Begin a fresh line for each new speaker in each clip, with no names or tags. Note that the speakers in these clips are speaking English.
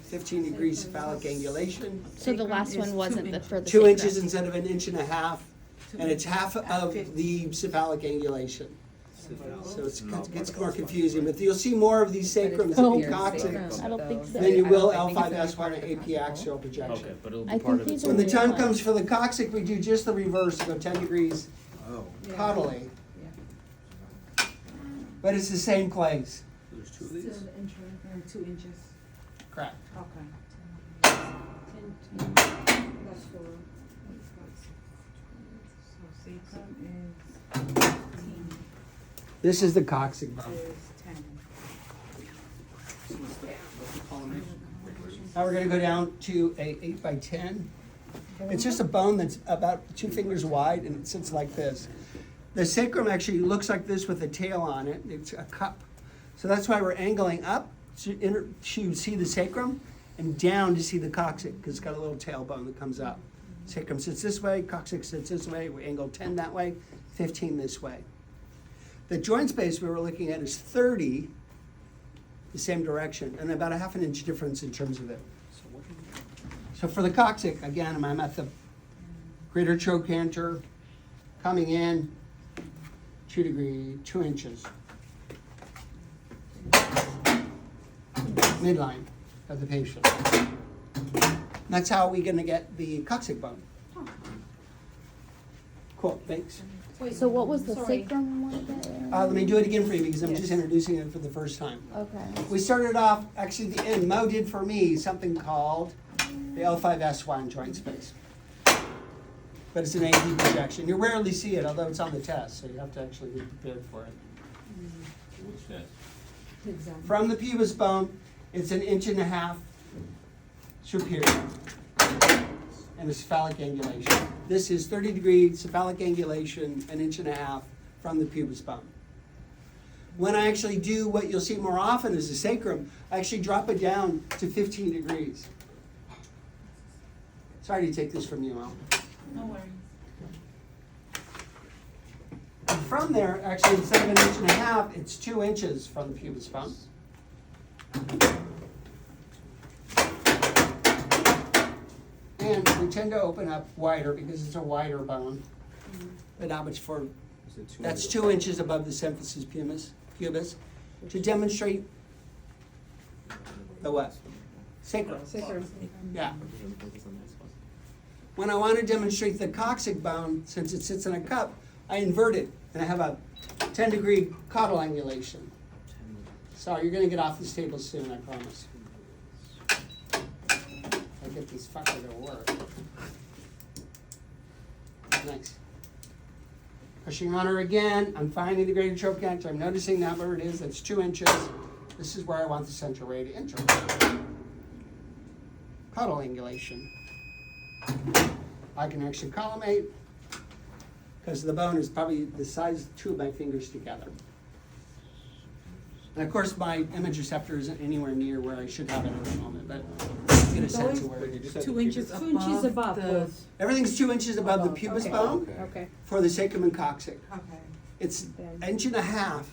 15 degrees cephalic angulation.
So the last one wasn't for the
2
sacrum.
inches instead of 1.5 inches, and it's half of the cephalic angulation. So it gets more confusing, but you'll see more of these sacrums
Oh,
in Coccyx
I don't think so.
than you will
I don't think it's
L5S1 and AP axial
Okay,
projection.
but it'll
I
be part
think
of it.
these are
When the
new
time
ones.
comes for the Coccyx, we do just the reverse, go 10 degrees
Oh.
caudally, but it's the same place.
There's two of these?
2 inches.
Correct.
Okay. That's for, so sacrum is 15,
This is the Coccyx bone.
is 10.
Now we're gonna go down to a 8 by 10. It's just a bone that's about 2 fingers wide and it sits like this. The sacrum actually looks like this with a tail on it. It's a cup. So that's why we're angling up to see the sacrum and down to see the coccyx because it's got a little tailbone that comes up. Sacrum sits this way, coccyx sits this way. We angle 10 that way, 15 this way. The joint space we were looking at is 30, the same direction, and about a ½ inch difference in terms of it. So for the coccyx, again, I'm at the greater trochanter, coming in 2 inches. Midline of the patient. That's how we're gonna get the coccyx bone. Cool, thanks.
So what was the
Sorry.
sacrum one again?
Let me do it again for you because I'm just introducing it for the first time.
Okay.
We started off, actually the end, Mo did for me something called the L5S1 joint space. But it's an AD projection. You rarely see it, although it's on the test, so you have to actually be prepared for it.
Which test?
Exactly.
From the pubis bone, it's 1.5 inches superior. And a cephalic angulation. This is 30 degree cephalic angulation, 1.5 inches from the pubis bone. When I actually do what you'll see more often is the sacrum, I actually drop it down to 15 degrees. Sorry to take this from you, Mo.
No worries.
And from there, actually, instead of 1.5 inches, it's 2 inches from the pubis bone. And we tend to open up wider because it's a wider bone. But not much for, that's 2 inches above the symphysis pubis to demonstrate the what? Sacrum. Yeah. When I want to demonstrate the coccyx bone, since it sits in a cup, I invert it and I have a 10 degree caudal angulation. Sorry, you're gonna get off this table soon, I promise. I'll get these fuckers to work. Nice. Pushing on her again, I'm finding the greater trochanter, I'm noticing that where it is, that's 2 inches. This is where I want the central ray to enter. Caudal angulation. I can actually collimate because the bone is probably the size of 2 of my fingers together. And of course, my image receptor isn't anywhere near where I should have it at the moment, but get a sense of where it is.
2 inches above. 2 inches above.
Everything's 2 inches above the pubis bone
Okay.
for the sacrum and coccyx.
Okay.
It's 1.5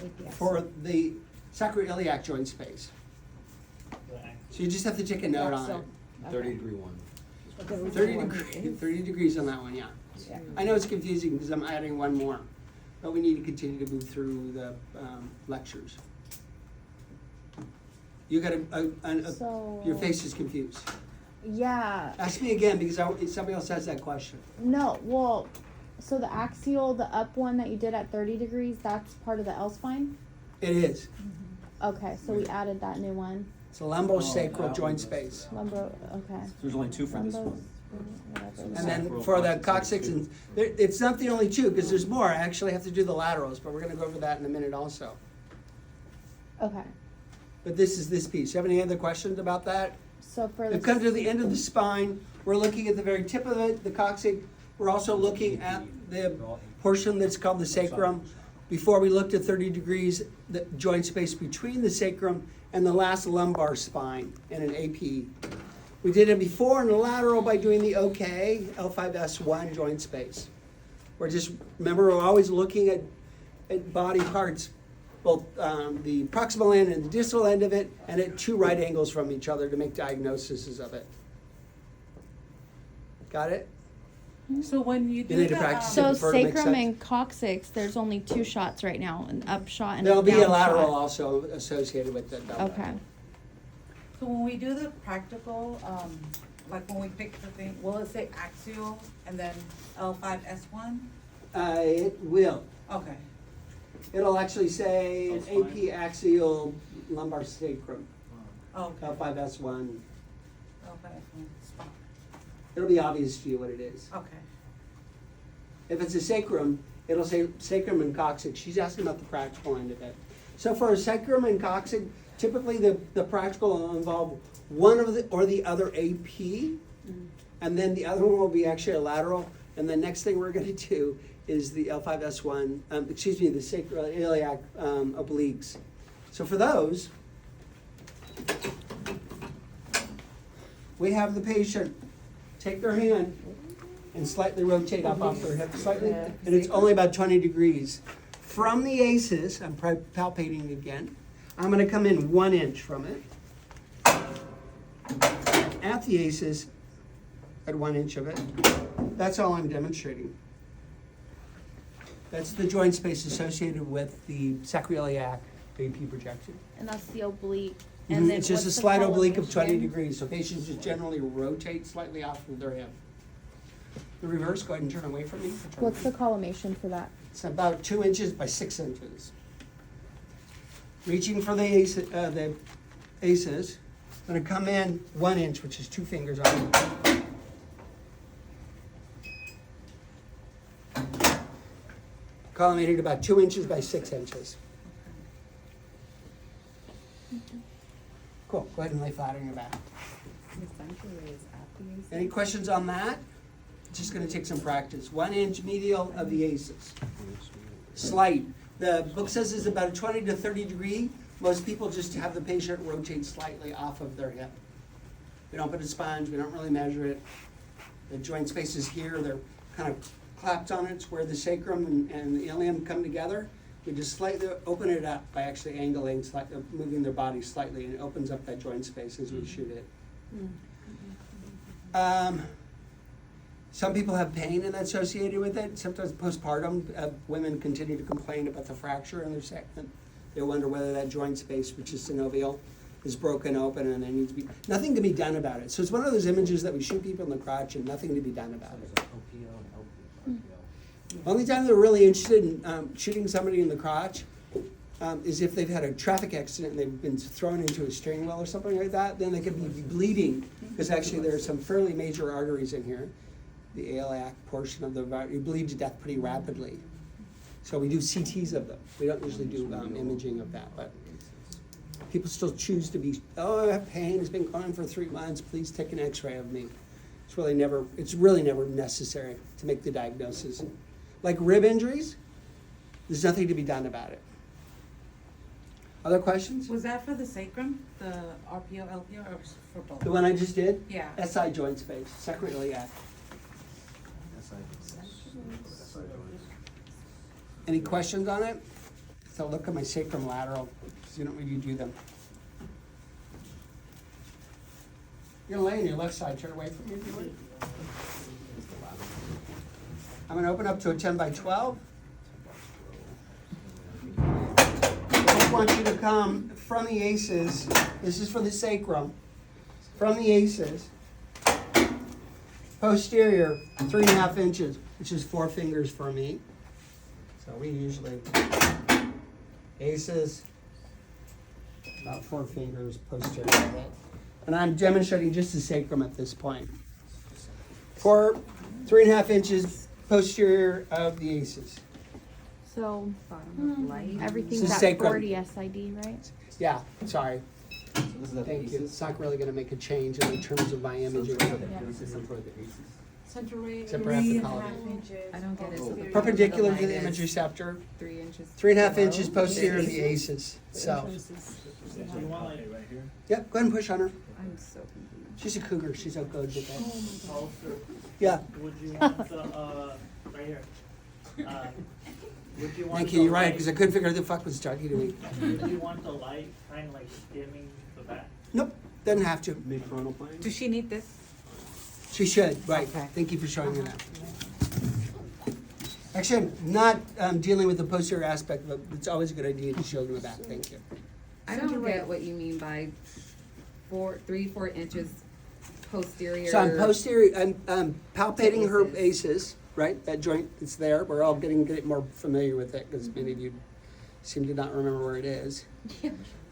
inches for the sacroiliac joint space. So you just have to take a note on it.
30 degree one.
30 degrees on that one, yeah. I know it's confusing because I'm adding one more, but we need to continue to move through the lectures. You got
So-
your face is confused.
Yeah.
Ask me again because somebody else has that question.
No, well, so the axial, the up one that you did at 30 degrees, that's part of the L spine?
It is.
Okay, so we added that new one.
It's a lumbosacral joint space.
Lumbo, okay.
There's only 2 for this
Lumbo,
one.
whatever.
And then for the coccyx, and it's not the only 2 because there's more. I actually have to do the laterals, but we're going to go over that in a minute also.
Okay,
But this is this piece. You have any other questions about that?
so for
We've
the,
come to the end of the spine. We're looking at the very tip of it, the coccyx. We're also looking at the portion that's called the sacrum. Before we looked at 30 degrees, the joint space between the sacrum and the last lumbar spine in an AP. We did it before in the lateral by doing the OK, L5S1 joint space. Remember, we're always looking at body parts both the proximal end and the distal end of it, and at 2 right angles from each other to make diagnoses of it. Got it?
So when you do
need to
the,
practice
So
it before it makes
sacrum
sense.
and coccyx, there's only 2 shots right now, an up shot and
There'll
a
be
down
a lateral
shot.
also associated with it.
Okay.
so when we do the practical, like when we pick the thing, will it say axial and then L5S1?
It will.
Okay.
It'll actually say
That's
AP
fine.
axial lumbar sacrum,
Okay.
L5S1.
L5S1 spot.
It'll be obvious to you what it is.
Okay.
If it's a sacrum, it'll say sacrum and coccyx. She's asking about the practical end of it. So for a sacrum and coccyx, typically the practical will involve one of the or the other AP, and then the other one will be actually a lateral. And the next thing we're going to do is the L5S1, the sacroiliac obliques. So for those, we have the patient take their hand and slightly rotate up off their hip slightly, and it's only about 20 degrees. From the aces, I'm palpating again, I'm gonna come in 1 inch from it. At the aces, at 1 inch of it. That's all I'm demonstrating. That's the joint space associated with the sacroiliac AP projection.
And that's the oblique.
Mhm,
And then
it's just a
what's the
slight oblique of 20
collimation?
degrees, so patients just generally rotate slightly off of their hip. The reverse, go ahead and turn away from me.
What's the collimation for that?
It's about 2 inches by 6 inches. Reaching for the aces, I'm gonna come in 1 inch, which is 2 fingers on it. Collimated about 2 inches by 6 inches. Cool, go ahead and lay flat on your back. Any questions on that? It's just gonna take some practice. 1 inch medial of the aces. Slight. The book says it's about a 20 to 30 degree. Most people just have the patient rotate slightly off of their hip. We don't put a sponge, we don't really measure it. The joint space is here, they're kind of clapped on it. It's where the sacrum and the ilium come together. We just slightly open it up by actually angling, moving their body slightly, and it opens up that joint space as we shoot it. Some people have pain and that's associated with it. Sometimes postpartum, women continue to complain about the fracture in their segment. They wonder whether that joint space, which is synovial, is broken open and there needs to be, nothing to be done about it. So it's one of those images that we shoot people in the crotch and nothing to be done about it. Only time they're really interested in shooting somebody in the crotch is if they've had a traffic accident and they've been thrown into a steering wheel or something like that. Then they could be bleeding because actually there are some fairly major arteries in here. The iliac portion of the body, you bleed to death pretty rapidly. So we do CTs of them. We don't usually do imaging of that, but people still choose to be, oh, I have pain, it's been going on for 3 months, please take an x-ray of me. It's really never necessary to make the diagnosis. Like rib injuries, there's nothing to be done about it. Other questions?
Was that for the sacrum, the RPO, LPO, or for both?
The one I just did?
Yeah.
SI joint space, sacroiliac. Any questions on it? So look at my sacrum lateral, because you don't really do them. You're gonna lay on your left side, turn away from me if you would. I'm gonna open up to a 10 by 12. I just want you to come from the aces, this is for the sacrum, from the aces, posterior, 3.5 inches, which is 4 fingers for me. So we usually, aces, about 4 fingers posterior. And I'm demonstrating just the sacrum at this point. 3.5 inches posterior of the aces.
So
This
everything's
is
at
sacrum.
40 SID, right?
Yeah, sorry. Thank you. It's not really gonna make a change in terms of my imaging.
Central ray,
Except for after
3.5
color.
inches.
I don't get it. So the
Perpendicular to
light
the
is
image receptor,
3 inches.
3.5
below.
inches posterior of the aces. So, yep, go ahead and push on her.
I'm so confused.
She's a cougar. She's so good with that. Yeah.
Would you want the, right here, Would you want
Thank you,
the
you're right,
light-
because I couldn't figure out who the fuck was talking to me.
Would you want the light kind of like dimming the back?
Nope, doesn't have to.
Mid-frontal plane?
Does she need this?
She should, right.
Okay.
Thank you for showing me that. Actually, I'm not dealing with the posterior aspect, but it's always a good idea to show them the back. Thank you.
I don't get what you mean by 4 inches posterior.
So I'm posterior, I'm palpating her aces, right? That joint is there. We're all getting more familiar with it because many of you seem to not remember where it is.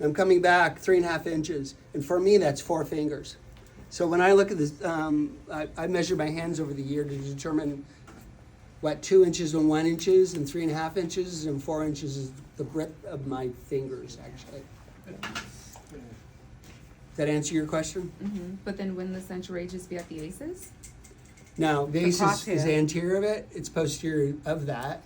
I'm coming back 3.5 inches, and for me, that's 4 fingers. So when I look at this, I measure my hands over the year to determine what 2 inches and 1 inches and 3.5 inches and 4 inches is the breadth of my fingers, actually. Does that answer your question?
But then wouldn't the central ray just be at the aces?
No, the ace is
crosshairs.
anterior of it, it's posterior of that.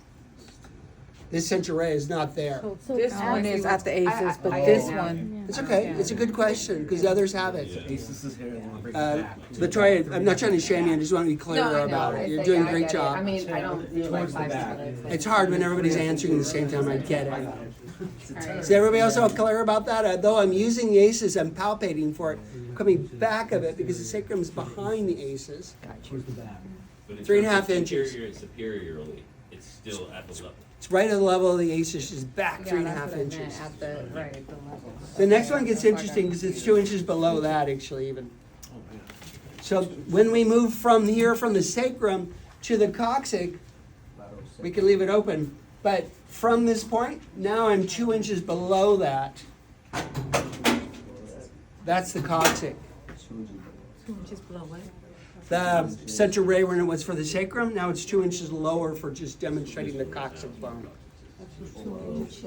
This central ray is not there.
So
This
as-
one is at the aces, but
I-
this
I-
one,
It's okay, it's a good question, because others have it.
Aces is here, and then bring it back.
But try, I'm not trying to shame you, I just want to be clear
No, I know.
about
I
it. You're
say,
doing a
yeah, I
great
get it. I
job.
mean, I don't feel like
Towards the
5
back.
minutes.
It's hard when everybody's answering at the same time, I get it.
Alright.
Is everybody else all clear about that? Though I'm using the aces, I'm palpating for it, coming back of it, because the sacrum is behind the aces.
Towards the back.
But in
3.5
terms of
inches.
Superior and superiorly, it's still at the level.
It's right at the level of the aces, just back
Yeah,
3.5
that's what I meant,
inches.
at the, right, at the level.
The next one gets interesting, because it's 2 inches below that, actually, even. So when we move from here, from the sacrum to the coccyx, we can leave it open. But from this point, now I'm 2 inches below that. That's the coccyx.
2 inches below what?
The central ray when it was for the sacrum, now it's 2 inches lower for just demonstrating the coccyx bone.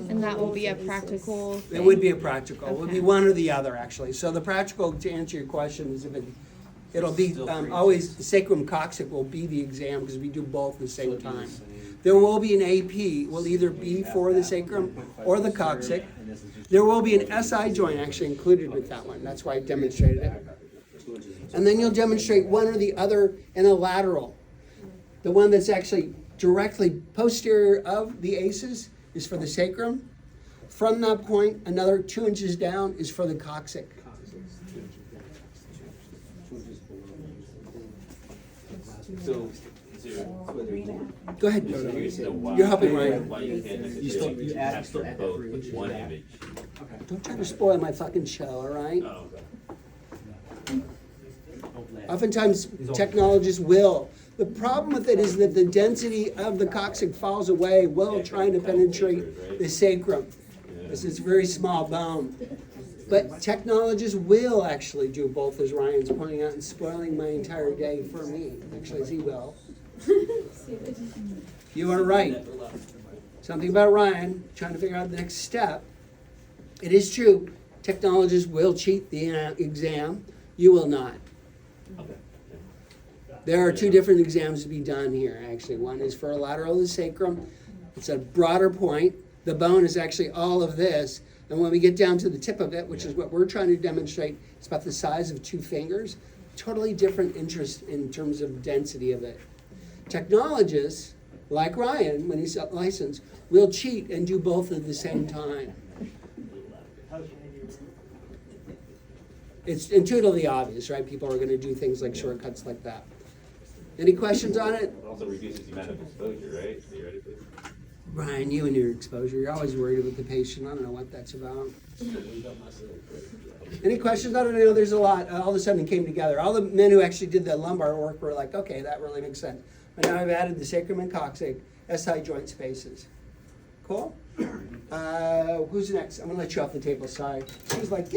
And that will be a practical
It
thing?
would be a practical, it would be
Okay.
one or the other, actually. So the practical, to answer your question, is if it'll be, always, the sacrum coccyx will be the exam, because we do both at the same time. There will be an AP, will either be for the sacrum or the coccyx. There will be an SI joint actually included with that one, that's why I demonstrated it. And then you'll demonstrate one or the other in a lateral. The one that's actually directly posterior of the aces is for the sacrum. From that point, another 2 inches down is for the coccyx.
So, is there,
Go ahead,
so
Dodo.
here's the why.
You're helping Ryan.
Why you can't
You still-
necessarily
you add-
have
still
them
add
both
that
with
3
one
inches back.
image.
Don't try to spoil my fucking show, all right?
Oh, okay.
Oftentimes, technologists will. The problem with it is that the density of the coccyx falls away while trying to penetrate the sacrum. This is a very small bone. But technologists will actually do both, as Ryan's pointing out, and spoiling my entire day for me. Actually, as he will. You are right. Something about Ryan, trying to figure out the next step. It is true, technologists will cheat the exam. You will not. There are 2 different exams to be done here, actually. One is for a lateral of the sacrum. It's a broader point. The bone is actually all of this. And when we get down to the tip of it, which is what we're trying to demonstrate, it's about the size of 2 fingers. Totally different interest in terms of density of it. Technologists, like Ryan, when he's licensed, will cheat and do both at the same time. It's intuitively obvious, right? People are gonna do things like shortcuts like that. Any questions on it?
It also reduces the amount of exposure, right, theoretically?
Ryan, you and your exposure, you're always worried about the patient. I don't know what that's about. Any questions on it? I know there's a lot. All of a sudden it came together. All the men who actually did the lumbar work were like, okay, that really makes sense. But now I've added the sacrum and coccyx, SI joint spaces. Cool? Who's next? I'm gonna let you off the table, sorry. She was like, yeah.